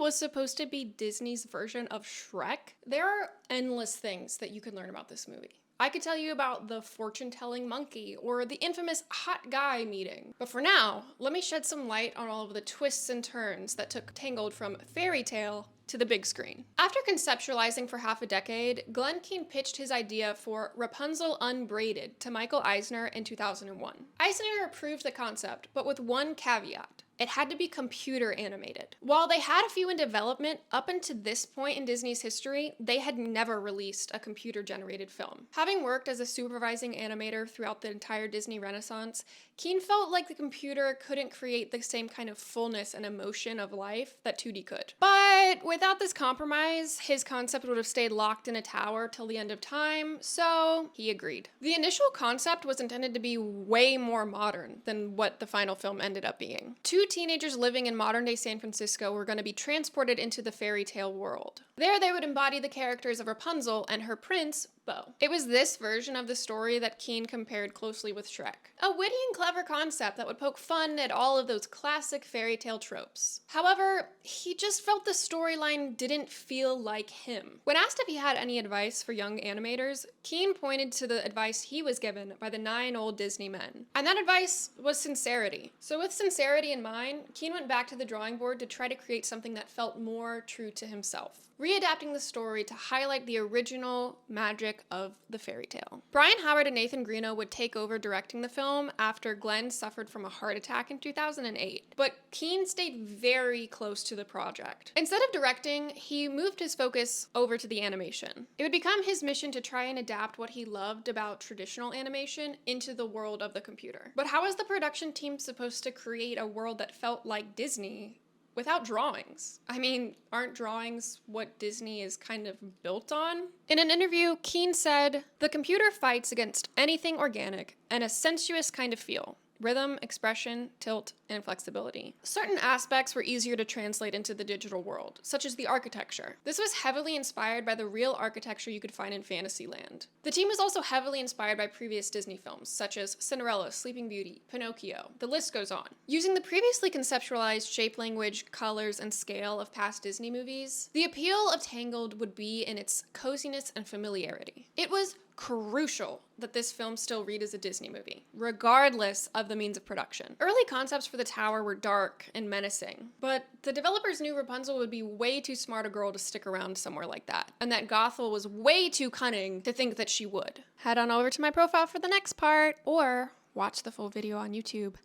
was supposed to be Disney's version of Shrek. There are endless things that you can learn about this movie. I could tell you about the fortune-telling monkey or the infamous hot guy meeting. But for now, let me shed some light on all of the twists and turns that took Tangled from fairy tale to the big screen. After conceptualizing for half a decade, Glenn Keane pitched his idea for Rapunzel Unbraided to Michael Eisner in 2001. Eisner approved the concept, but with one caveat. It had to be computer animated. While they had a few in development, up until this point in Disney's history, they had never released a computer-generated film. Having worked as a supervising animator throughout the entire Disney Renaissance, Keane felt like the computer couldn't create the same kind of fullness and emotion of life that 2D could. But without this compromise, his concept would have stayed locked in a tower till the end of time, so he agreed. The initial concept was intended to be way more modern than what the final film ended up being. Two teenagers living in modern-day San Francisco were going to be transported into the fairy tale world. There they would embody the characters of Rapunzel and her prince, Beau. It was this version of the story that Keane compared closely with Shrek. A witty and clever concept that would poke fun at all of those classic fairy tale tropes. However, he just felt the storyline didn't feel like him. When asked if he had any advice for young animators, Keane pointed to the advice he was given by the 9 old Disney men. And that advice was sincerity. So with sincerity in mind, Keane went back to the drawing board to try to create something that felt more true to himself, readapting the story to highlight the original magic of the fairy tale. Brian Howard and Nathan Greeno would take over directing the film after Glenn suffered from a heart attack in 2008, but Keane stayed very close to the project. Instead of directing, he moved his focus over to the animation. It would become his mission to try and adapt what he loved about traditional animation into the world of the computer. But how is the production team supposed to create a world that felt like Disney without drawings? I mean, aren't drawings what Disney is kind of built on? In an interview, Keane said, "The computer fights against anything organic and a sensuous kind of feel. Rhythm, expression, tilt, and flexibility. Certain aspects were easier to translate into the digital world, such as the architecture. This was heavily inspired by the real architecture you could find in Fantasyland. The team was also heavily inspired by previous Disney films, such as Cinderella, Sleeping Beauty, Pinocchio. The list goes on. Using the previously conceptualized shape language, colors, and scale of past Disney movies, the appeal of Tangled would be in its coziness and familiarity. It was crucial that this film still read as a Disney movie, regardless of the means of production. Early concepts for the tower were dark and menacing, but the developers knew Rapunzel would be way too smart a girl to stick around somewhere like that, and that Gothel was way too cunning to think that she would. Head on over to my profile for the next part, or watch the full video on YouTube.